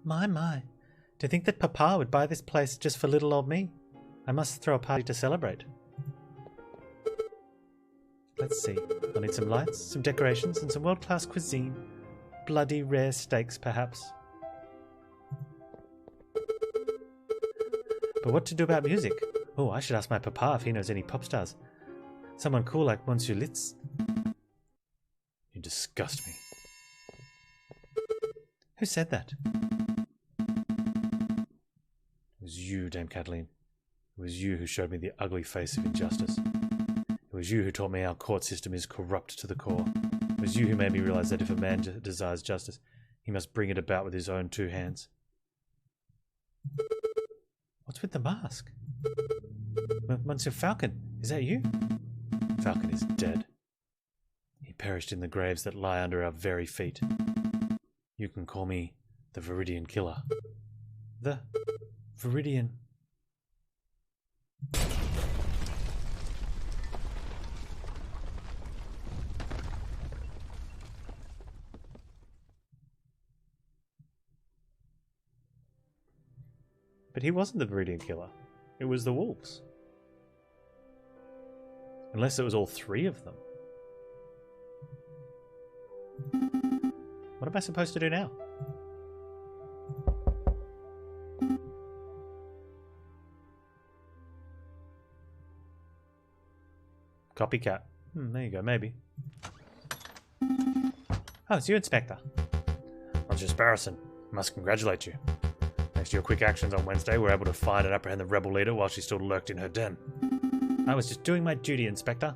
My. To think that Papa would buy this place just for little old me. I must throw a party to celebrate. Let's see. I'll need some lights, some decorations, and some world-class cuisine. Bloody rare steaks, perhaps. But what to do about music? Oh, I should ask my Papa if he knows any pop stars. Someone cool like Monsieur Litz. You disgust me. Who said that? It was you, Dame Cataline. It was you who showed me the ugly face of injustice. It was you who taught me our court system is corrupt to the core. It was you who made me realize that if a man desires justice, he must bring it about with his own two hands. What's with the mask? Monsieur Falcon, is that you? Falcon is dead. He perished in the graves that lie under our very feet. You can call me the Viridian Killer. The Viridian... But he wasn't the Viridian Killer. It was the wolves. Unless it was all three of them. What am I supposed to do now? Copycat. There you go, maybe. Oh, it's you, Inspector. Monsieur Sparrowson, I must congratulate you. Thanks to your quick actions on Wednesday, we were able to find and apprehend the rebel leader while she still lurked in her den. I was just doing my duty, Inspector.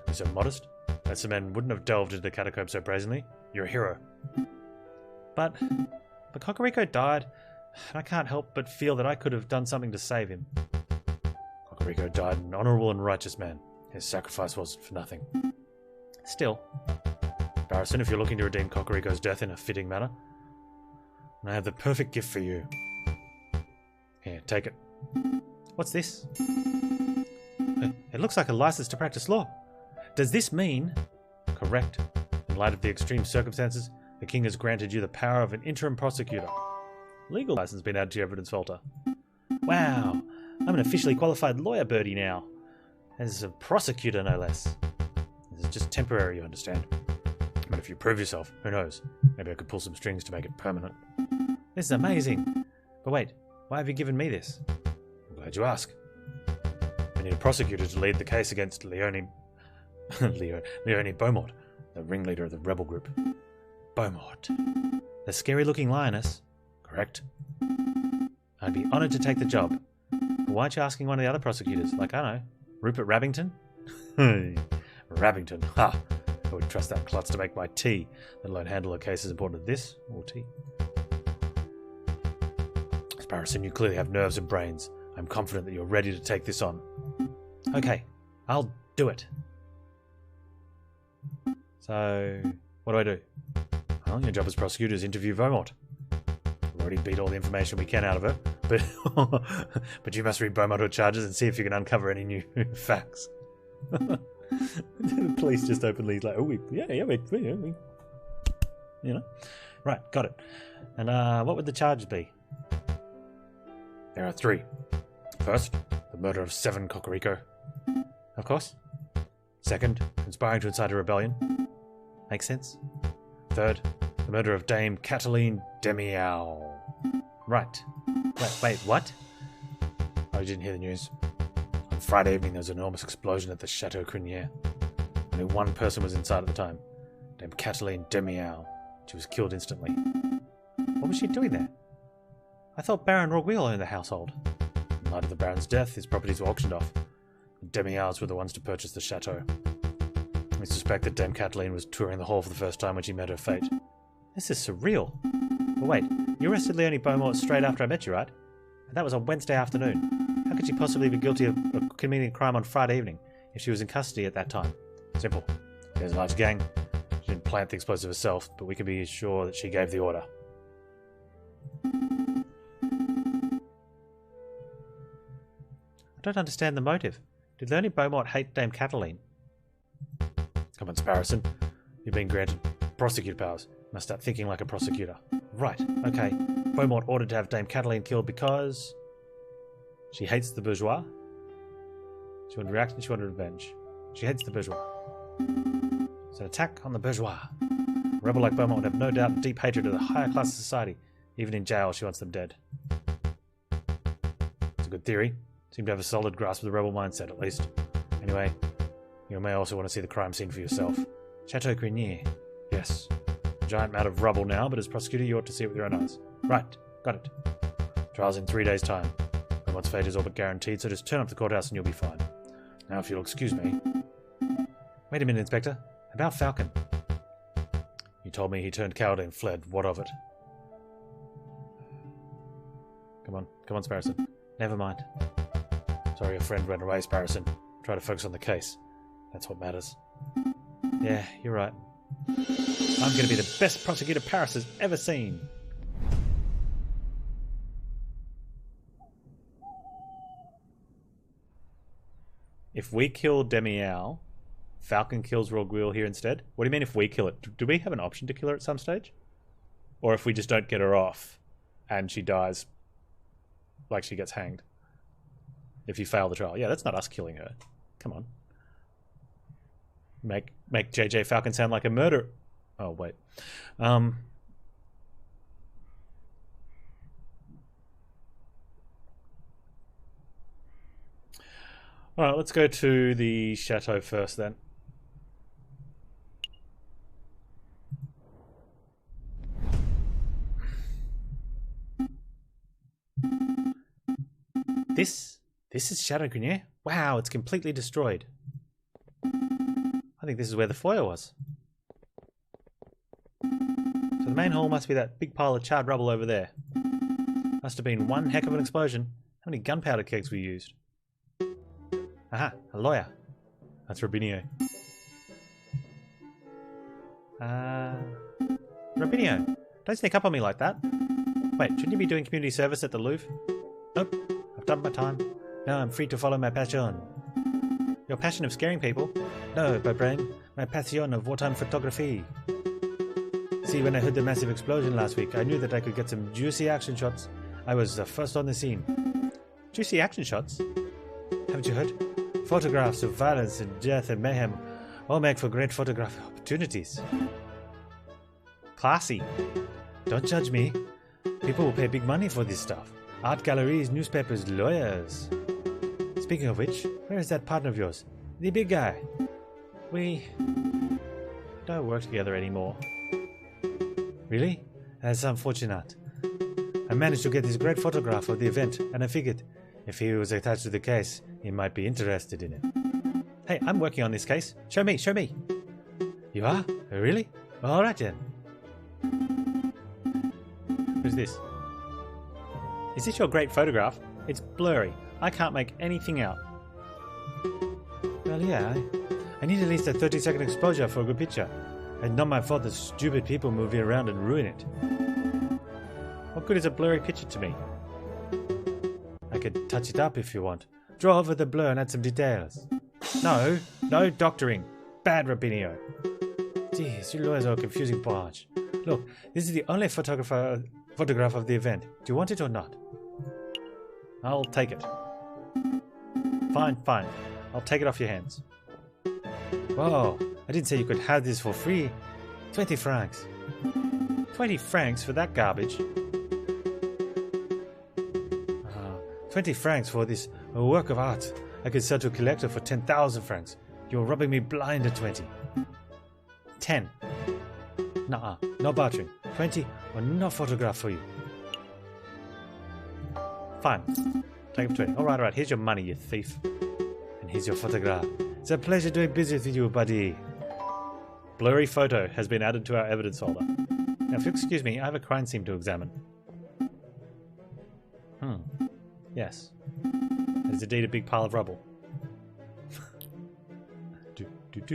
You're so modest. That some men wouldn't have delved into the catacombs so brazenly. You're a hero. But Cocorico died, and I can't help but feel that I could have done something to save him. Cocorico died an honourable and righteous man. His sacrifice wasn't for nothing. Still, Sparrowson, if you're looking to redeem Cocorico's death in a fitting manner, I have the perfect gift for you. Here, take it. What's this? It looks like a license to practice law. Does this mean... Correct. In light of the extreme circumstances, the king has granted you the power of an interim prosecutor. Legal license been added to your evidence folder. Wow, I'm an officially qualified lawyer birdie now. As a prosecutor, no less. This is just temporary, you understand. But if you prove yourself, who knows? Maybe I could pull some strings to make it permanent. This is amazing. But wait, why have you given me this? I'm glad you ask. I need a prosecutor to lead the case against Leone Beaumont, the ringleader of the rebel group. Beaumont. The scary-looking lioness? Correct. I'd be honoured to take the job. But why aren't you asking one of the other prosecutors? Like, I don't know, Rupert Rabbington? Rabbington, ha! I would trust that klutz to make my tea, let alone handle a case as important as this, or tea. Sparrowson, you clearly have nerves and brains. I'm confident that you're ready to take this on. Okay, I'll do it. So, what do I do? Well, your job as prosecutor is interview Beaumont. We've already beat all the information we can out of her, but you must read Beaumont's charges and see if you can uncover any new facts. The police just openly like, we you know. Right, got it. And what would the charges be? There are 3. First, the murder of 7 Cocorico. Of course. Second, conspiring to incite a rebellion. Makes sense. Third, the murder of Dame Cataline Demiao. Right. Wait, what? Oh, you didn't hear the news. On Friday evening, there was an enormous explosion at the Chateau Crinier. Only one person was inside at the time. Dame Cataline Demiao. She was killed instantly. What was she doing there? I thought Baron Roguil owned the household. In light of the Baron's death, his properties were auctioned off. The Demiaos were the ones to purchase the chateau. We suspect that Dame Cataline was touring the hall for the first time when she met her fate. This is surreal. But wait, you arrested Leone Beaumont straight after I met you, right? And that was on Wednesday afternoon. How could she possibly be guilty of committing a crime on Friday evening if she was in custody at that time? Simple. There's a large gang. She didn't plant the explosive herself, but we can be sure that she gave the order. I don't understand the motive. Did Leone Beaumont hate Dame Cataline? Come on, Sparrowson. You've been granted prosecutor powers. You must start thinking like a prosecutor. Right, okay. Beaumont ordered to have Dame Cataline killed because she hates the bourgeois. She wanted reaction, she wanted revenge. She hates the bourgeois. It's an attack on the bourgeois. A rebel like Beaumont would have no doubt deep hatred of the higher class of society. Even in jail, she wants them dead. It's a good theory. Seem to have a solid grasp of the rebel mindset, at least. Anyway, you may also want to see the crime scene for yourself. Chateau Crinier. Yes. A giant mound of rubble now, but as prosecutor you ought to see it with your own eyes. Right. Got it. Trial's in 3 days' time. Beaumont's fate is all but guaranteed, so just turn up the courthouse and you'll be fine. Now, if you'll excuse me... Wait a minute, Inspector. About Falcon. You told me he turned coward and fled. What of it? Come on, Sparrowson. Never mind. Sorry your friend ran away, Sparrowson. Try to focus on the case. That's what matters. Yeah, you're right. I'm going to be the best prosecutor Paris has ever seen. If we kill Demi-Owl, Falcon kills Roguil here instead? What do you mean if we kill it? Do we have an option to kill her at some stage? Or if we just don't get her off and she dies, like she gets hanged? If you fail the trial. Yeah, that's not us killing her. Come on. Make Jayjay Falcon sound like a murderer. Oh, wait. Alright, let's go to the chateau first then. This is Chateau Grenier? Wow, it's completely destroyed. I think this is where the foyer was. So the main hall must be that big pile of charred rubble over there. Must have been one heck of an explosion. How many gunpowder kegs we used? Aha, a lawyer. That's Robinho. Robinho, don't sneak up on me like that. Wait, shouldn't you be doing community service at the Louvre? Nope, I've done my time. Now I'm free to follow my passion. Your passion of scaring people? No, my brain. My passion of wartime photography. See, when I heard the massive explosion last week, I knew that I could get some juicy action shots. I was the first on the scene. Juicy action shots? Haven't you heard? Photographs of violence and death and mayhem all make for great photographic opportunities. Classy. Don't judge me. People will pay big money for this stuff. Art galleries, newspapers, lawyers. Speaking of which, where is that partner of yours? The big guy. We don't work together anymore. Really? That's unfortunate. I managed to get this great photograph of the event, and I figured if he was attached to the case, he might be interested in it. Hey, I'm working on this case. Show me, show me. You are? Really? Alright then. Who's this? Is this your great photograph? It's blurry. I can't make anything out. Well, yeah. I need at least a 30-second exposure for a good picture. And not my fault that stupid people move it around and ruin it. What good is a blurry picture to me? I could touch it up if you want. Draw over the blur and add some details. No, no doctoring. Bad Robinho. Jeez, you lawyers are a confusing bunch. Look, this is the only photograph of the event. Do you want it or not? I'll take it. Fine, fine. I'll take it off your hands. Whoa, I didn't say you could have this for free. 20 francs. 20 francs for that garbage? 20 francs for this work of art I could sell to a collector for 10,000 francs. You're rubbing me blind at 20. 10. Nuh-uh, no bartering. 20 or no photograph for you. Fine. Take up 20. Alright, here's your money, you thief. And here's your photograph. It's a pleasure doing business with you, buddy. Blurry photo has been added to our evidence folder. Now, if you'll excuse me, I have a crime scene to examine. Yes. There's indeed a big pile of rubble. Does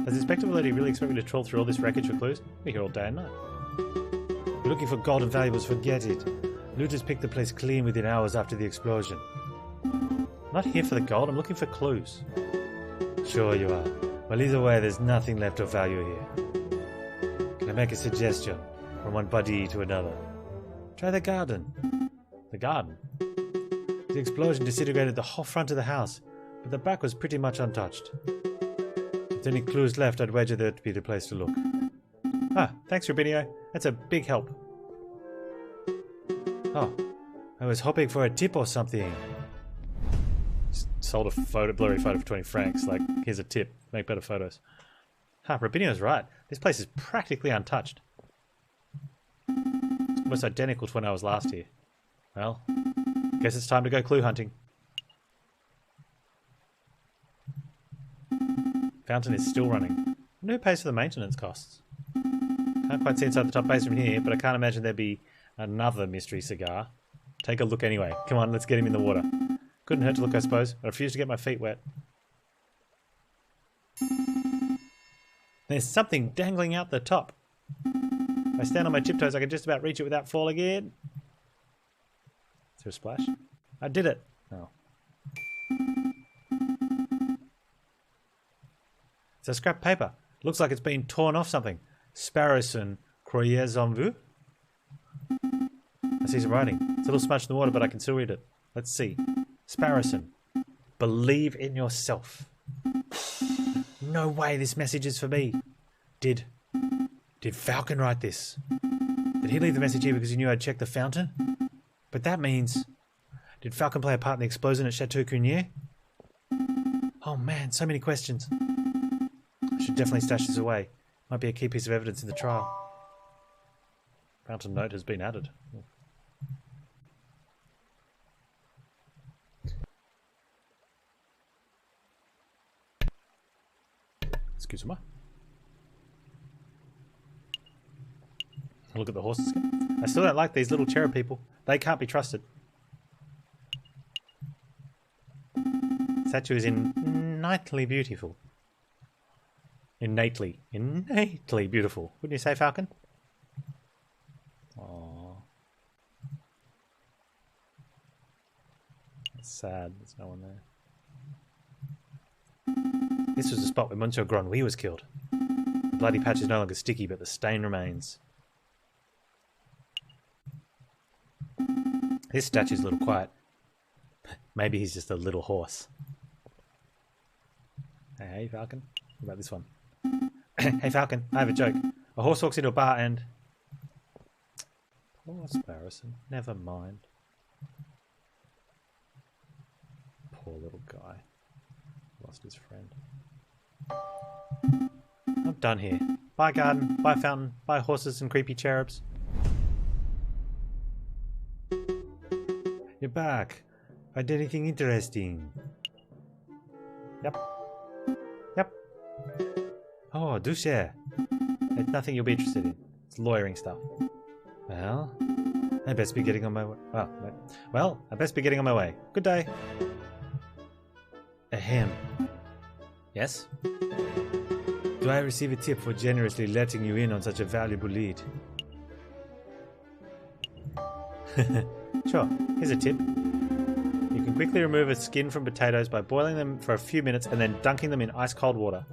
Inspector Valenti really expect me to troll through all this wreckage for clues? We're here all day and night. You're looking for gold and valuables, forget it. Looters picked the place clean within hours after the explosion. I'm not here for the gold, I'm looking for clues. Sure you are. Well, either way, there's nothing left of value here. Can I make a suggestion? from one body to another. Try the garden. The garden? The explosion disintegrated the whole front of the house, but the back was pretty much untouched. If there are any clues left, I'd wager that'd be the place to look. Ah, thanks, Rubinio. That's a big help. Oh, I was hoping for a tip or something. Sold a blurry photo for 20 francs. Like, here's a tip. Make better photos. Ha, Rubinio's right. This place is practically untouched. It's almost identical to when I was last here. Well, guess it's time to go clue hunting. Fountain is still running. I wonder who pays for the maintenance costs. Can't quite see inside the top basement here, but I can't imagine there'd be another mystery cigar. Take a look anyway. Come on, let's get him in the water. Couldn't hurt to look, I suppose. I refuse to get my feet wet. There's something dangling out the top. If I stand on my tiptoes, I can just about reach it without falling in. Is there a splash? I did it. Oh. It's a scrap paper. Looks like it's been torn off something. Sparrowson, croyez en vous? I see some writing. It's a little smudged in the water, but I can still read it. Let's see. Sparrowson, believe in yourself. No way this message is for me. Did Falcon write this? Did he leave the message here because he knew I'd checked the fountain? But that means... Did Falcon play a part in the explosion at Chateau Cunier? Oh man, so many questions. I should definitely stash this away. Might be a key piece of evidence in the trial. Fountain note has been added. Excuse me. Look at the horses again. I still don't like these little cherub people. They can't be trusted. Statue is innately beautiful. Innately beautiful. Wouldn't you say, Falcon? Aww. That's sad. There's no one there. This was the spot where Monsieur Grenouille was killed. The bloody patch is no longer sticky, but the stain remains. This statue's a little quiet. Maybe he's just a little horse. Hey, Falcon. What about this one? Hey, Falcon, I have a joke. A horse walks into a bar and... Poor Sparrowson. Never mind. Poor little guy. Lost his friend. I'm done here. Bye garden, bye fountain, bye horses and creepy cherubs. You're back. Find anything interesting? Yep. Yep. Oh, do share. It's nothing you'll be interested in. It's lawyering stuff. Well, I best be getting on my way. Well, I best be getting on my way. Good day. Ahem. Yes? Do I receive a tip for generously letting you in on such a valuable lead? Sure, here's a tip. You can quickly remove a skin from potatoes by boiling them for a few minutes and then dunking them in ice cold water.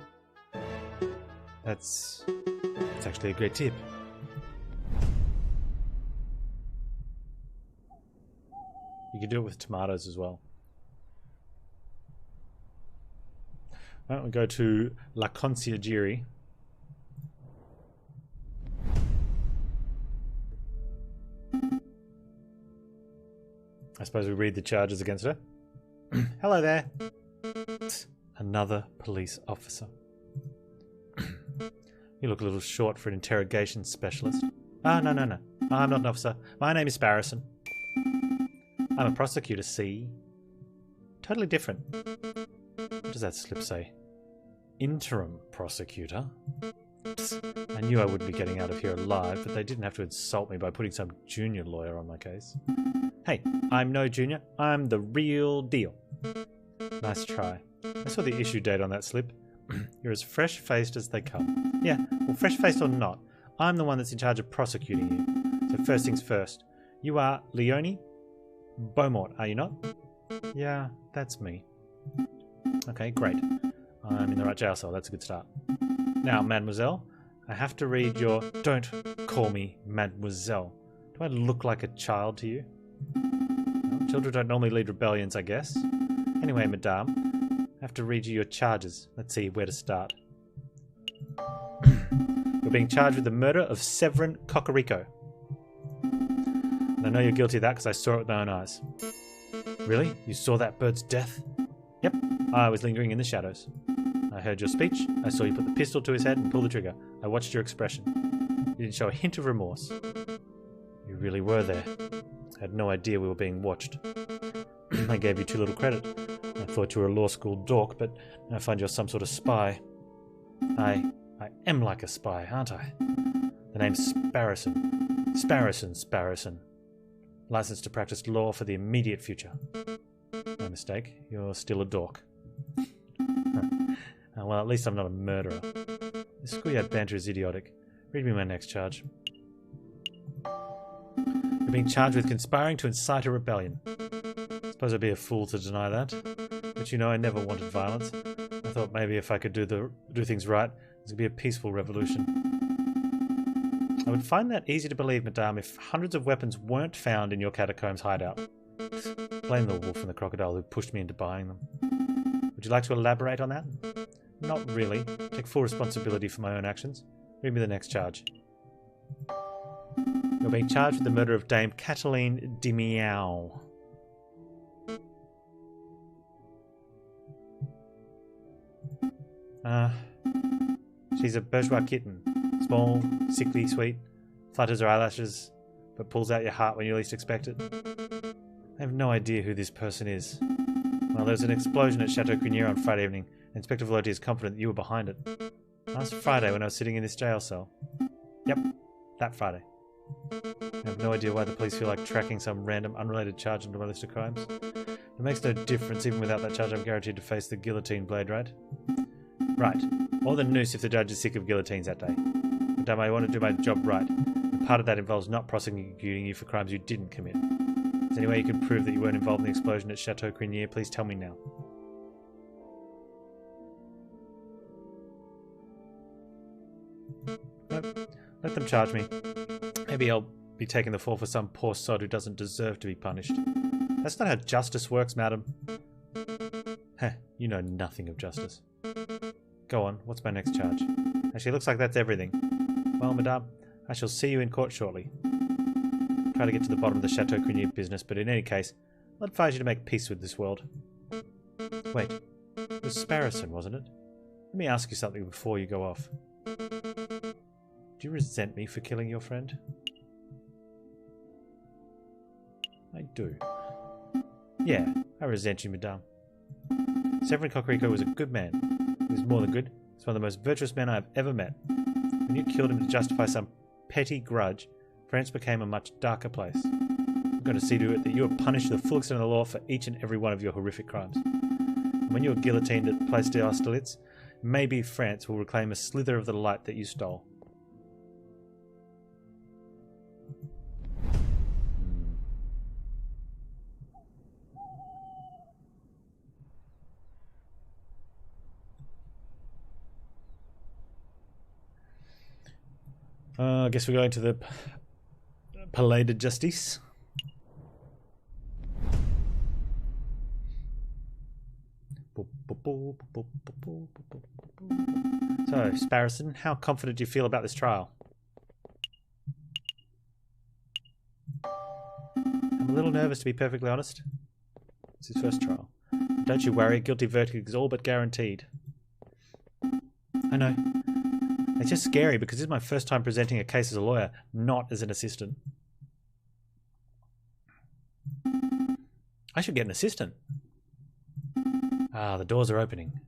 That's actually a great tip. You can do it with tomatoes as well. Why don't we go to La Conciergerie? I suppose we read the charges against her. Hello there. Another police officer. You look a little short for an interrogation specialist. Ah, no. I'm not an officer. My name is Sparrowson. I'm a prosecutor, see? Totally different. What does that slip say? Interim prosecutor? I knew I wouldn't be getting out of here alive, but they didn't have to insult me by putting some junior lawyer on my case. Hey, I'm no junior. I'm the real deal. Nice try. I saw the issue date on that slip. You're as fresh-faced as they come. Yeah, well, fresh-faced or not, I'm the one that's in charge of prosecuting you. So first things first. You are Leonie Beaumont, are you not? Yeah, that's me. Okay, great. I'm in the right jail cell. That's a good start. Now, mademoiselle, I have to read your... Don't call me mademoiselle. Do I look like a child to you? Well, children don't normally lead rebellions, I guess. Anyway, madame, I have to read you your charges. Let's see where to start. You're being charged with the murder of Severin Cocorico. And I know you're guilty of that because I saw it with my own eyes. Really? You saw that bird's death? Yep. I was lingering in the shadows. I heard your speech. I saw you put the pistol to his head and pull the trigger. I watched your expression. You didn't show a hint of remorse. You really were there. I had no idea we were being watched. I gave you too little credit. I thought you were a law school dork, but I find you're some sort of spy. I am like a spy, aren't I? The name's Sparrowson. Sparrowson. Licensed to practice law for the immediate future. No mistake, you're still a dork. Well, at least I'm not a murderer. This schoolyard banter is idiotic. Read me my next charge. You're being charged with conspiring to incite a rebellion. I suppose I'd be a fool to deny that. But you know, I never wanted violence. I thought maybe if I could do things right, this would be a peaceful revolution. I would find that easy to believe, madame, if hundreds of weapons weren't found in your catacombs hideout. Blame the wolf and the crocodile who pushed me into buying them. Would you like to elaborate on that? Not really. Take full responsibility for my own actions. Read me the next charge. You're being charged with the murder of Dame Cataline de Meow. She's a bourgeois kitten. Small, sickly, sweet, flutters her eyelashes, but pulls out your heart when you least expect it. I have no idea who this person is. Well, there was an explosion at Chateau Crinier on Friday evening. Inspector Velotti is confident that you were behind it. Last Friday when I was sitting in this jail cell. Yep, that Friday. I have no idea why the police feel like tracking some random unrelated charge into my list of crimes. It makes no difference. Even without that charge, I'm guaranteed to face the guillotine blade, right? Right. Or the noose if the judge is sick of guillotines that day. Madame, I want to do my job right. And part of that involves not prosecuting you for crimes you didn't commit. Is there any way you can prove that you weren't involved in the explosion at Chateau Crinier? Please tell me now. Nope. Let them charge me. Maybe I'll be taking the fall for some poor sod who doesn't deserve to be punished. That's not how justice works, madam. Heh, you know nothing of justice. Go on, what's my next charge? Actually, looks like that's everything. Well, madame, I shall see you in court shortly. Try to get to the bottom of the Chateau Crinier business, but in any case, I'll advise you to make peace with this world. Wait, it was Sparrowson, wasn't it? Let me ask you something before you go off. Do you resent me for killing your friend? I do. Yeah, I resent you, madame. Severin Cocorico was a good man. He was more than good. He's one of the most virtuous men I have ever met. When you killed him to justify some petty grudge, France became a much darker place. I'm going to see to it that you are punished to the full extent of the law for each and every one of your horrific crimes. And when you are guillotined at Place d'Austerlitz, maybe France will reclaim a slither of the light that you stole. I guess we're going to the Palais de Justice. So, Sparrowson, how confident do you feel about this trial? I'm a little nervous, to be perfectly honest. It's his first trial. But don't you worry, a guilty verdict is all but guaranteed. I know. It's just scary because this is my first time presenting a case as a lawyer, not as an assistant. I should get an assistant. Ah, the doors are opening.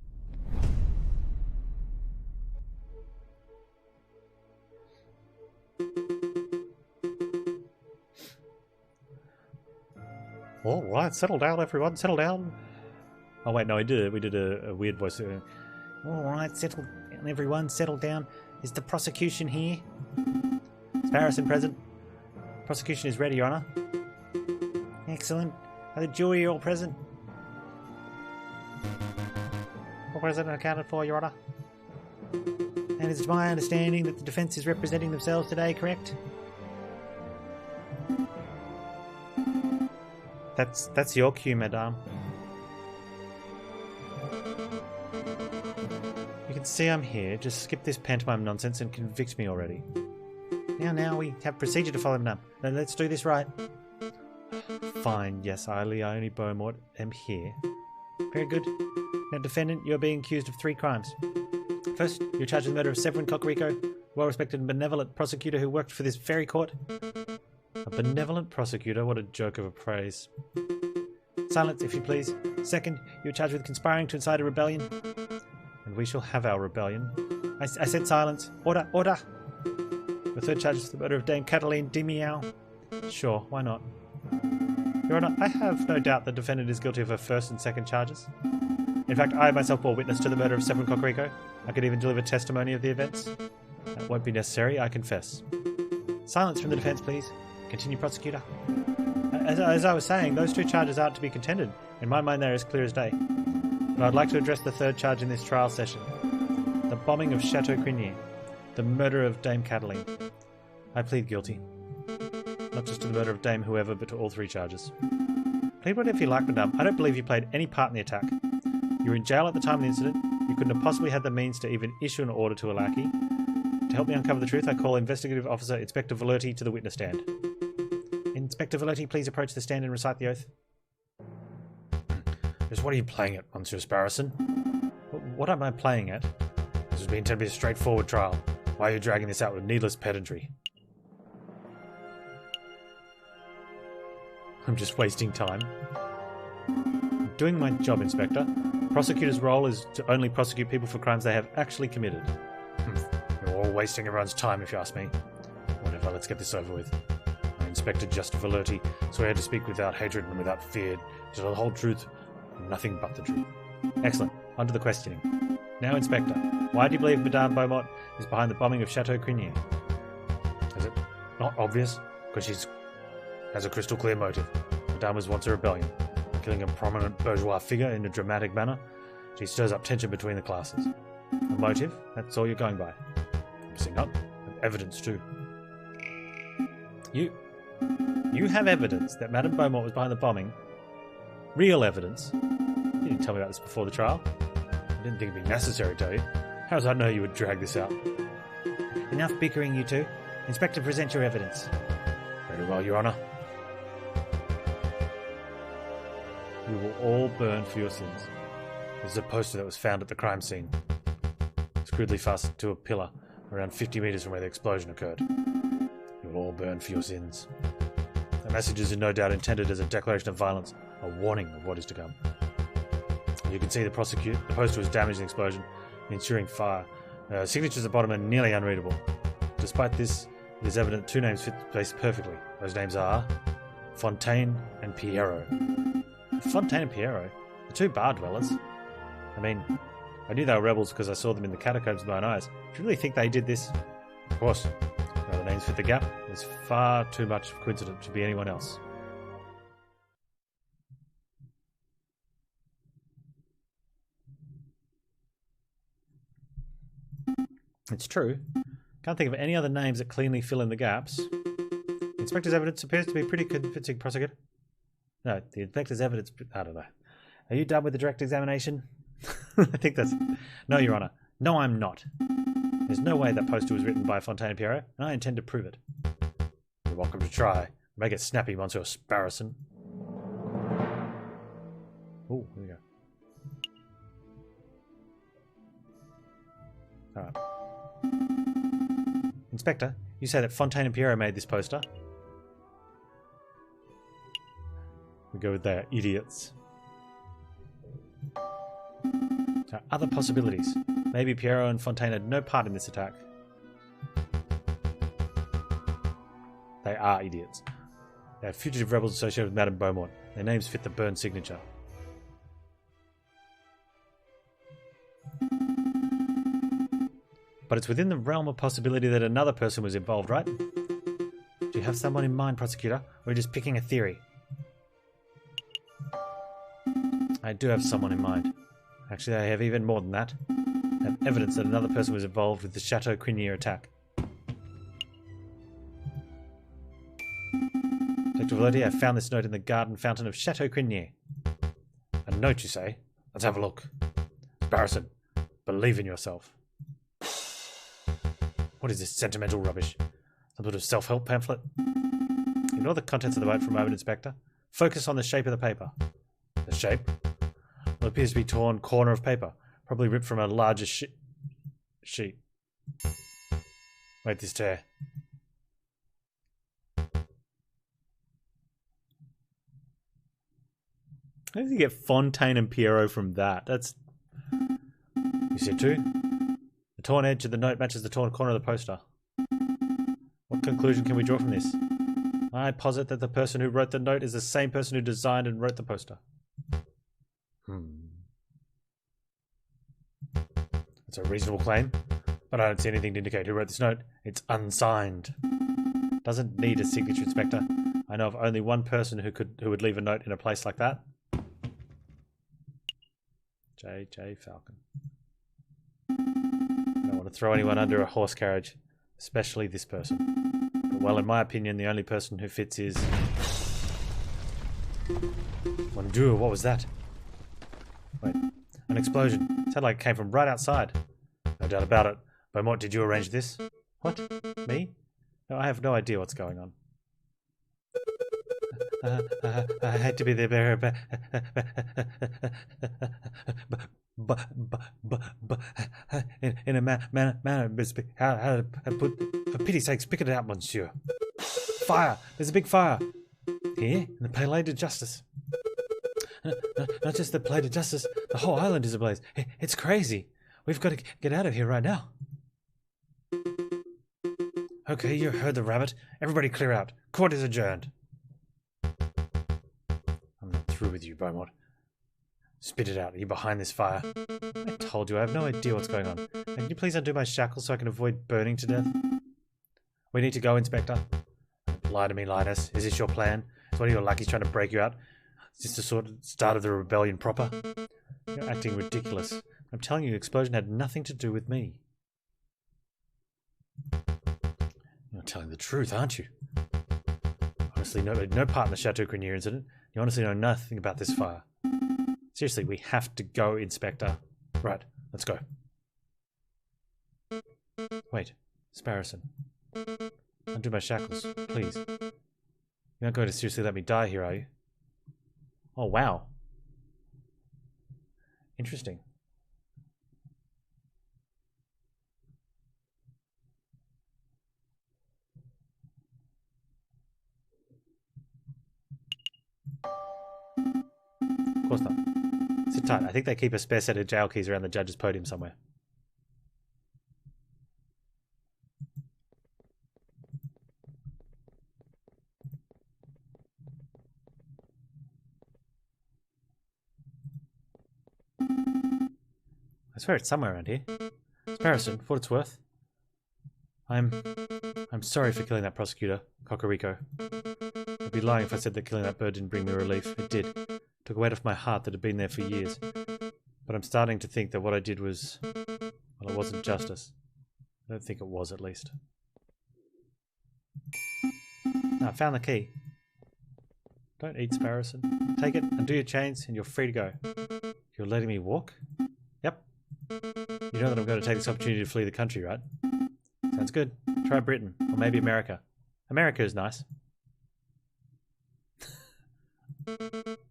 All right, settle down, everyone. Settle down. Oh wait, no, we did a weird voice. All right, settle down, everyone. Settle down. Is the prosecution here? Sparrowson present. Prosecution is ready, Your Honour. Excellent. Are the jury all present? All present and accounted for, Your Honour. And it's my understanding that the defence is representing themselves today, correct? That's your cue, madame. You can see I'm here. Just skip this pantomime nonsense and convict me already. Now, we have procedure to follow, madame. Now, let's do this right. Fine, yes, I, Leone Beaumont, am here. Very good. Now, defendant, you're being accused of 3 crimes. First, you're charged with the murder of Severin Cocorico, well-respected and benevolent prosecutor who worked for this very court. A benevolent prosecutor? What a joke of a phrase. Silence, if you please. Second, you're charged with conspiring to incite a rebellion. And we shall have our rebellion. I said silence. Order, order! The third charge is the murder of Dame Cataline Dimiao. Sure, why not? Your Honour, I have no doubt the defendant is guilty of her first and second charges. In fact, I myself bore witness to the murder of Severin Cocorico. I could even deliver testimony of the events. That won't be necessary, I confess. Silence from the defence, please. Continue, prosecutor. As I was saying, those 2 charges aren't to be contended. In my mind, they're as clear as day. But I'd like to address the third charge in this trial session. The bombing of Chateau Crinier. The murder of Dame Cataline. I plead guilty. Not just to the murder of Dame whoever, but to all 3 charges. Plead whatever you like, madame. I don't believe you played any part in the attack. You were in jail at the time of the incident. You couldn't have possibly had the means to even issue an order to a lackey. To help me uncover the truth, I call Investigative Officer Inspector Valerti to the witness stand. Inspector Valerti, please approach the stand and recite the oath. Just what are you playing at, Monsieur Sparrowson? What am I playing at? This has been intended to be a straightforward trial. Why are you dragging this out with needless pedantry? I'm just wasting time. I'm doing my job, Inspector. Prosecutor's role is to only prosecute people for crimes they have actually committed. You're all wasting everyone's time, if you ask me. Whatever, let's get this over with. I, Inspector Just Valerti, swear to speak without hatred and without fear, to tell the whole truth, and nothing but the truth. Excellent. On to the questioning. Now, Inspector, why do you believe Madame Beaumont is behind the bombing of Chateau Crinier? Is it not obvious? Because she has a crystal clear motive. Madame was once a rebellion. Killing a prominent bourgeois figure in a dramatic manner, she stirs up tension between the classes. A motive? That's all you're going by. Obviously not. And evidence too. You have evidence that Madame Beaumont was behind the bombing. Real evidence. You didn't tell me about this before the trial. I didn't think it'd be necessary to tell you. How did I know you would drag this out? Enough bickering, you two. Inspector, present your evidence. Very well, Your Honour. You will all burn for your sins. This is a poster that was found at the crime scene. It's crudely fastened to a pillar around 50 metres from where the explosion occurred. You will all burn for your sins. The message is no doubt intended as a declaration of violence, a warning of what is to come. You can see the poster was damaged in the explosion, the ensuing fire. Signatures at the bottom are nearly unreadable. Despite this, it is evident 2 names fit the place perfectly. Those names are Fontaine and Pierrot. Fontaine and Pierrot? The 2 bar dwellers? I mean, I knew they were rebels because I saw them in the catacombs with my own eyes. Do you really think they did this? Of course. Now the names fit the gap. There's far too much coincidence to be anyone else. It's true. Can't think of any other names that cleanly fill in the gaps. The inspector's evidence appears to be pretty convincing, prosecutor. No, the inspector's evidence... I don't know. Are you done with the direct examination? I think that's... No, Your Honour. No, I'm not. There's no way that poster was written by Fontaine and Pierrot, and I intend to prove it. You're welcome to try. Make it snappy, Monsieur Sparrowson. Oh, here we go. Alright. Inspector, you say that Fontaine and Pierrot made this poster? We go with their idiots. There are other possibilities. Maybe Pierrot and Fontaine had no part in this attack. They are idiots. They are fugitive rebels associated with Madame Beaumont. Their names fit the burn signature. But it's within the realm of possibility that another person was involved, right? Do you have someone in mind, prosecutor? Or are you just picking a theory? I do have someone in mind. Actually, I have even more than that. have evidence that another person was involved with the Chateau Crinier attack. Detective Valenti, I found this note in the garden fountain of Chateau Crinier. A note, you say? Let's have a look. Sparrowson, believe in yourself. What is this sentimental rubbish? Some sort of self-help pamphlet? Ignore the contents of the note for a moment, Inspector. Focus on the shape of the paper. The shape? Well, it appears to be torn corner of paper, probably ripped from a larger sheet. Wait, this tear. How did you get Fontaine and Pierrot from that? That's... You see it too? The torn edge of the note matches the torn corner of the poster. What conclusion can we draw from this? I posit that the person who wrote the note is the same person who designed and wrote the poster. That's a reasonable claim, but I don't see anything to indicate who wrote this note. It's unsigned. Doesn't need a signature, Inspector. I know of only one person who would leave a note in a place like that. Jayjay Falcon. I don't want to throw anyone under a horse carriage, especially this person. But well, in my opinion, the only person who fits is... Mon Dieu, what was that? Wait, an explosion. It sounded like it came from right outside. No doubt about it. Beaumont, did you arrange this? What? Me? No, I have no idea what's going on. I hate to be the bearer, but in a manner, for pity's sakes, pick it out, monsieur. Fire! There's a big fire! Here, in the Palais de Justice. Not just the Palais de Justice, the whole island is ablaze. It's crazy. We've got to get out of here right now. Okay, you heard the rabbit. Everybody clear out. Court is adjourned. I'm not through with you, Beaumont. Spit it out. Are you behind this fire? I told you, I have no idea what's going on. Now, can you please undo my shackles so I can avoid burning to death? We need to go, Inspector. Don't lie to me, Linus. Is this your plan? Is one of your lackeys trying to break you out? Is this the sort of start of the rebellion proper? You're acting ridiculous. I'm telling you, the explosion had nothing to do with me. You're telling the truth, aren't you? Honestly, no part in the Chateau Crinier incident. You honestly know nothing about this fire. Seriously, we have to go, Inspector. Right, let's go. Wait, Sparrowson. Undo my shackles, please. You're not going to seriously let me die here, are you? Oh, wow. Interesting. Of course not. Sit tight. I think they keep a spare set of jail keys around the judge's podium somewhere. I swear it's somewhere around here. Sparrowson, for what it's worth. I'm sorry for killing that prosecutor, Cocorico. I'd be lying if I said that killing that bird didn't bring me relief. It did. It took a weight off my heart that had been there for years. But I'm starting to think that what I did was... well, it wasn't justice. I don't think it was, at least. No, I found the key. Don't eat, Sparrowson. Take it, undo your chains, and you're free to go. You're letting me walk? Yep. You know that I'm going to take this opportunity to flee the country, right? Sounds good. Try Britain, or maybe America. America is nice.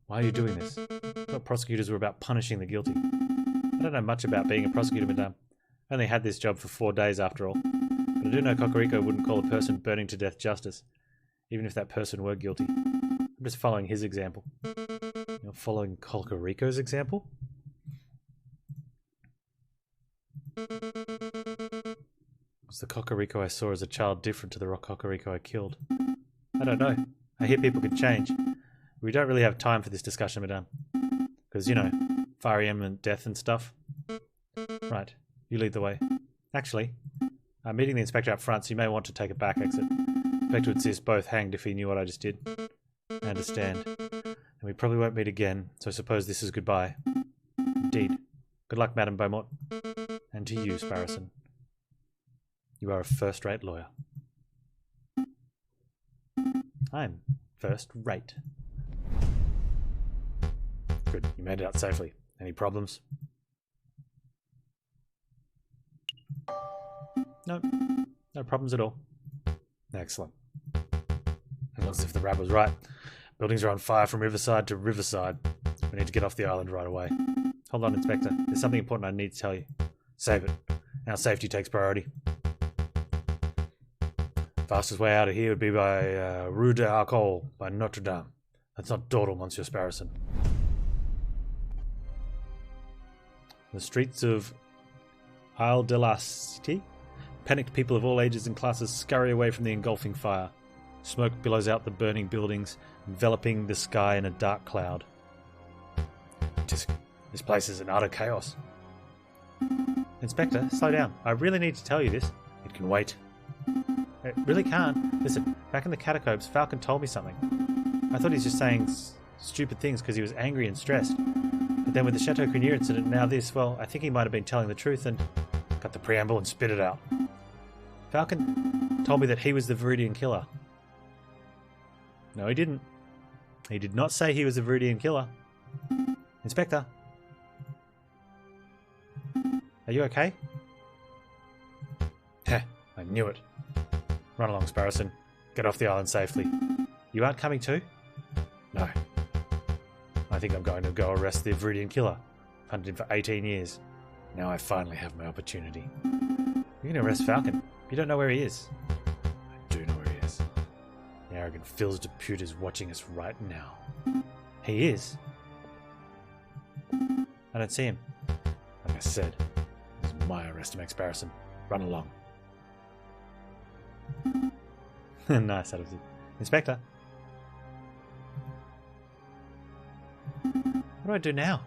Why are you doing this? I thought prosecutors were about punishing the guilty. I don't know much about being a prosecutor, madame. I only had this job for 4 days, after all. But I do know Cocorico wouldn't call a person burning to death justice, even if that person were guilty. I'm just following his example. You're following Cocorico's example? Was the Cocorico I saw as a child different to the Cocorico I killed? I don't know. I hear people can change. We don't really have time for this discussion, madame. Because, you know, fiery eminent death and stuff. Right, you lead the way. Actually, I'm meeting the inspector up front, so you may want to take a back exit. The inspector would see us both hanged if he knew what I just did. I understand. And we probably won't meet again, so I suppose this is goodbye. Indeed. Good luck, Madame Beaumont. And and to you, Sparrowson. You are a first-rate lawyer. I'm first-rate. Good, you made it out safely. Any problems? No, no problems at all. Excellent. It looks as if the rab was right. Buildings are on fire from riverside to riverside. We need to get off the island right away. Hold on, Inspector. There's something important I need to tell you. Save it. Our safety takes priority. Fastest way out of here would be by Rue de Arcole, by Notre Dame. That's not dawdle, Monsieur Sparrowson. The streets of Isle de la Cité, panicked people of all ages and classes scurry away from the engulfing fire. Smoke billows out the burning buildings, enveloping the sky in a dark cloud. This place is in utter chaos. Inspector, slow down. I really need to tell you this. It can wait. It really can't. Listen, back in the catacombs, Falcon told me something. I thought he was just saying stupid things because he was angry and stressed. But then with the Chateau Crinier incident, now this, well, I think he might have been telling the truth and got the preamble and spit it out. Falcon told me that he was the Viridian killer. No, he didn't. He did not say he was the Viridian killer. Inspector? Are you okay? Heh, I knew it. Run along, Sparrowson. Get off the island safely. You aren't coming too? No. I think I'm going to go arrest the Viridian killer. Hunted him for 18 years. Now I finally have my opportunity. You're going to arrest Falcon. You don't know where he is. I do know where he is. The arrogant Phil's depute is watching us right now. He is? I don't see him. Like I said, it was my arrest to make Sparrowson. Run along. Nice attitude. Inspector? What do I do now?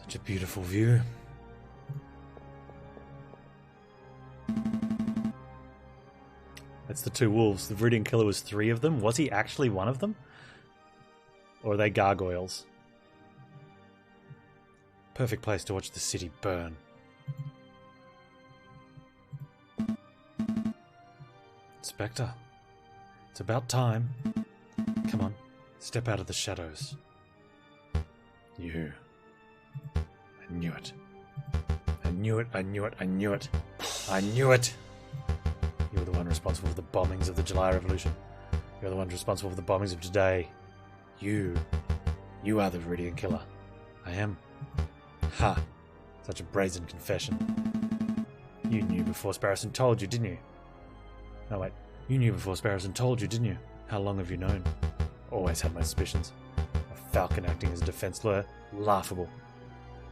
Such a beautiful view. That's the two wolves. The Viridian killer was 3 of them. Was he actually one of them? Or are they gargoyles? Perfect place to watch the city burn. Inspector, it's about time. Come on, step out of the shadows. You. I knew it. I knew it, I knew it, I knew it. I knew it! You were the one responsible for the bombings of the July Revolution. You're the one responsible for the bombings of today. You are the Viridian killer. I am. Ha! Such a brazen confession. You knew before Sparrowson told you, didn't you? No, wait. You knew before Sparrowson told you, didn't you? How long have you known? Always had my suspicions. A falcon acting as a defense lawyer? Laughable.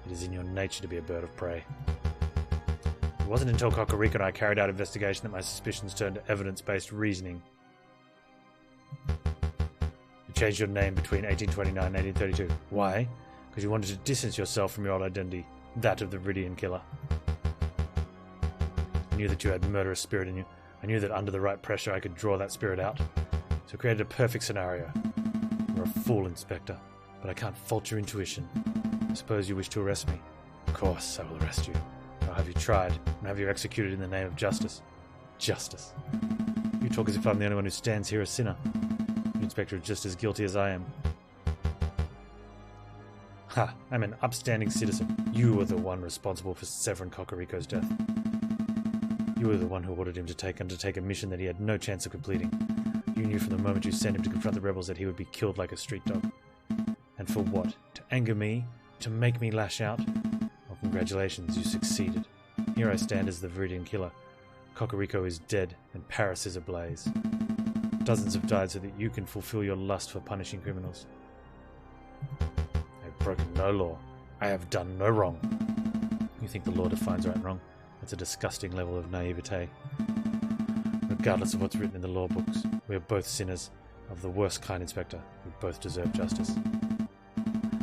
It is in your nature to be a bird of prey. It wasn't until Cocorico and I carried out investigation that my suspicions turned to evidence-based reasoning. You changed your name between 1829 and 1832. Why? Because you wanted to distance yourself from your old identity, that of the Viridian killer. I knew that you had murderous spirit in you. I knew that under the right pressure I could draw that spirit out. So I created a perfect scenario. You're a fool, Inspector, but I can't fault your intuition. I suppose you wish to arrest me. Of course I will arrest you. I'll have you tried and have you executed in the name of justice. Justice. You talk as if I'm the only one who stands here a sinner. The Inspector is just as guilty as I am. Ha! I'm an upstanding citizen. You were the one responsible for Severin Cocorico's death. You were the one who ordered him to undertake a mission that he had no chance of completing. You knew from the moment you sent him to confront the rebels that he would be killed like a street dog. And for what? To anger me? To make me lash out? Well, congratulations, you succeeded. Here I stand as the Viridian killer. Cocorico is dead, and Paris is ablaze. Dozens have died so that you can fulfill your lust for punishing criminals. I have broken no law. I have done no wrong. You think the law defines right and wrong? That's a disgusting level of naivete. Regardless of what's written in the law books, we are both sinners of the worst kind, Inspector. We both deserve justice.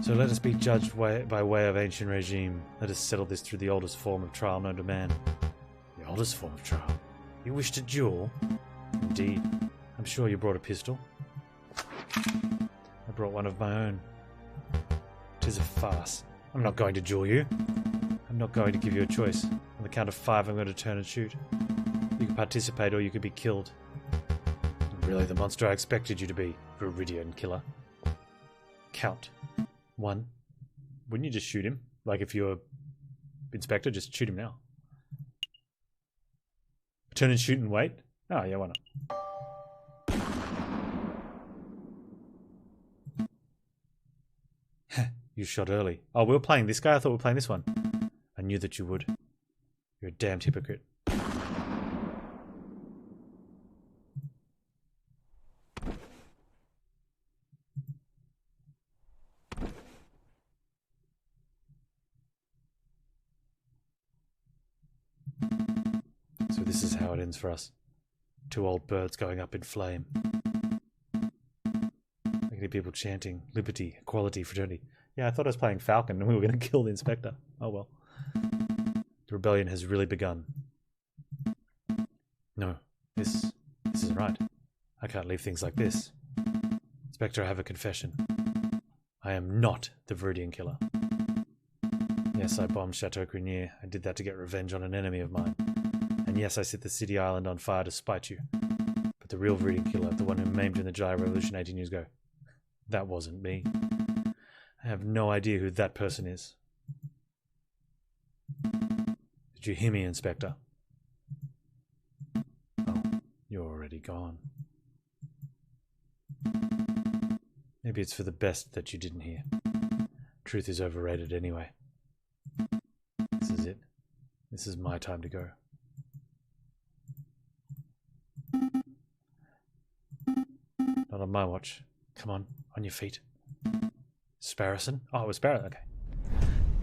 So let us be judged by way of ancient regime. Let us settle this through the oldest form of trial known to man. The oldest form of trial? You wish to duel? Indeed. I'm sure you brought a pistol. brought one of my own. 'Tis a farce. I'm not going to duel you. I'm not going to give you a choice. On the count of 5, I'm going to turn and shoot. You can participate or you could be killed. Really the monster I expected you to be, Viridian killer. Count. 1. Wouldn't you just shoot him? Like if you're Inspector, just shoot him now. Turn and shoot and wait? Oh yeah, why not? You shot early. Oh, we were playing this guy? I thought we were playing this one. I knew that you would. You're a damned hypocrite. So this is how it ends for us. 2 old birds going up in flame. Look at people chanting liberty, equality, fraternity. Yeah, I thought I was playing Falcon and we were going to kill the Inspector. Oh well. The rebellion has really begun. No, this isn't right. I can't leave things like this. Inspector, I have a confession. I am not the Viridian killer. Yes, I bombed Chateau Crinier. I did that to get revenge on an enemy of mine. And yes, I set the city island on fire to spite you. But the real Viridian killer, the one who maimed in the Jaya Revolution 18 years ago, that wasn't me. I have no idea who that person is. Did you hear me, Inspector? Oh, you're already gone. Maybe it's for the best that you didn't hear. Truth is overrated anyway. This is it. This is my time to go. Not on my watch. Come on your feet. Sparrowson? Oh, it was Sparrow. Okay.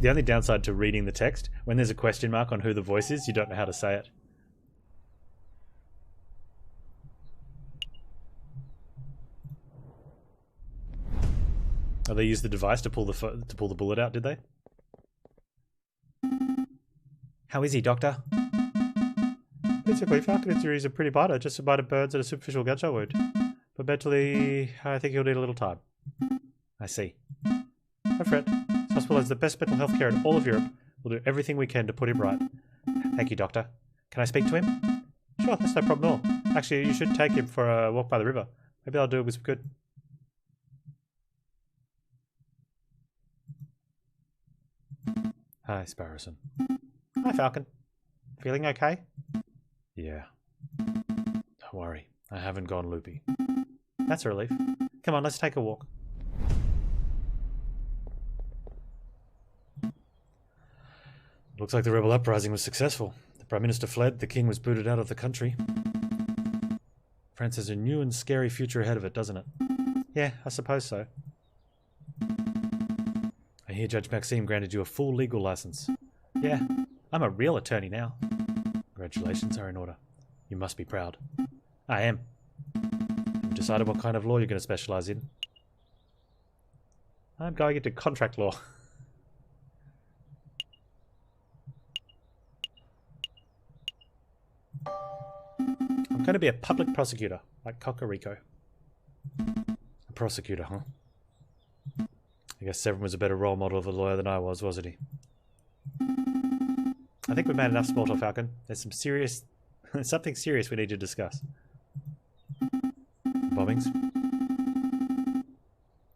The only downside to reading the text, when there's a question mark on who the voice is, you don't know how to say it. Oh, they used the device to pull the bullet out, did they? How is he, Doctor? Basically, Falcon injuries are pretty minor, just some minor burns and a superficial gunshot wound. But mentally, I think he'll need a little time. I see. No fret. This hospital has the best mental health care in all of Europe. We'll do everything we can to put him right. Thank you, Doctor. Can I speak to him? Sure, that's no problem at all. Actually, you should take him for a walk by the river. Maybe I'll do it with some good. Hi, Sparrowson. Hi, Falcon. Feeling okay? Yeah. Don't worry. I haven't gone loopy. That's a relief. Come on, let's take a walk. Looks like the rebel uprising was successful. The Prime Minister fled, the King was booted out of the country. France has a new and scary future ahead of it, doesn't it? Yeah, I suppose so. I hear Judge Maxime granted you a full legal license. Yeah, I'm a real attorney now. Congratulations are in order. You must be proud. I am. You've decided what kind of law you're going to specialise in. I'm going into contract law. I'm going to be a public prosecutor, like Cocorico. A prosecutor, huh? I guess Severin was a better role model of a lawyer than I was, wasn't he? I think we've made enough small talk, Falcon. There's some serious... something serious we need to discuss. Bombings?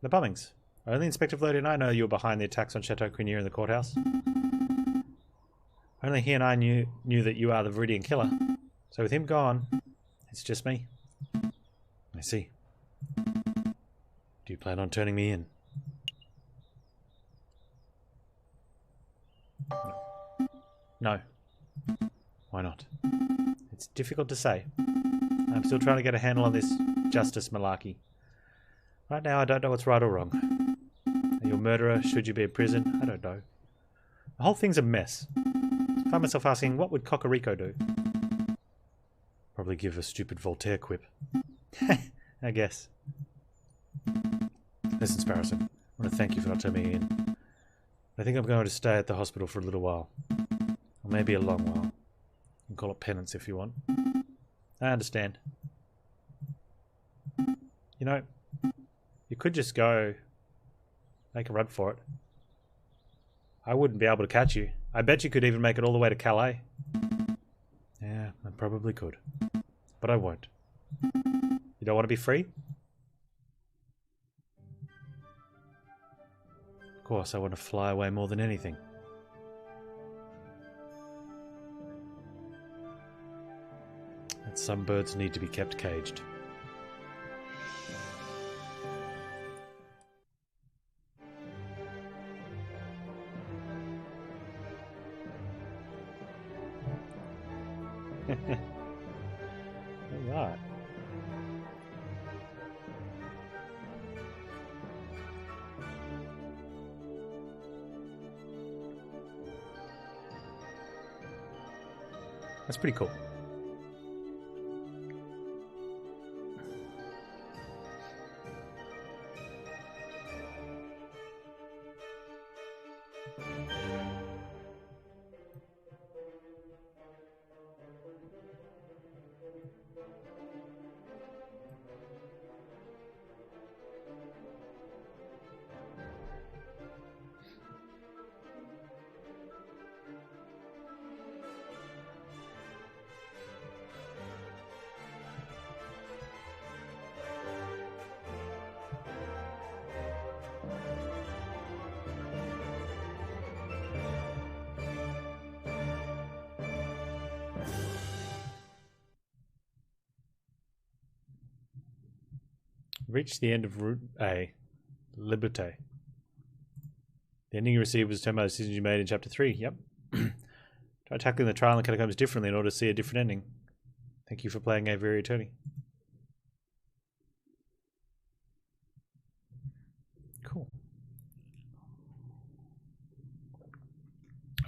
The bombings. Only Inspector Floaty and I know you were behind the attacks on Chateau Crinier and the courthouse. Only he and I knew that you are the Viridian killer. So with him gone, it's just me. I see. Do you plan on turning me in? No. Why not? It's difficult to say. I'm still trying to get a handle on this justice malarkey. Right now I don't know what's right or wrong. Are you a murderer? Should you be in prison? I don't know. The whole thing's a mess. I find myself asking, what would Cocorico do? Probably give a stupid Voltaire quip. I guess. Listen, Sparrowson, I want to thank you for not turning me in. I think I'm going to stay at the hospital for a little while. Or maybe a long while. You can call it penance if you want. I understand. You know, your could just go make a run for it. I wouldn't be able to catch you. I bet you could even make it all the way to Calais. Yeah, I probably could. But I won't. You don't want to be free? Of course, I want to fly away more than anything. And some birds need to be kept caged. Alright. That's pretty cool. Reach the end of Route A. Liberté. The ending you received was determined by the decisions you made in Chapter 3. Yep. Try tackling the trial in the catacombs differently in order to see a different ending. Thank you for playing Aviary Attorney.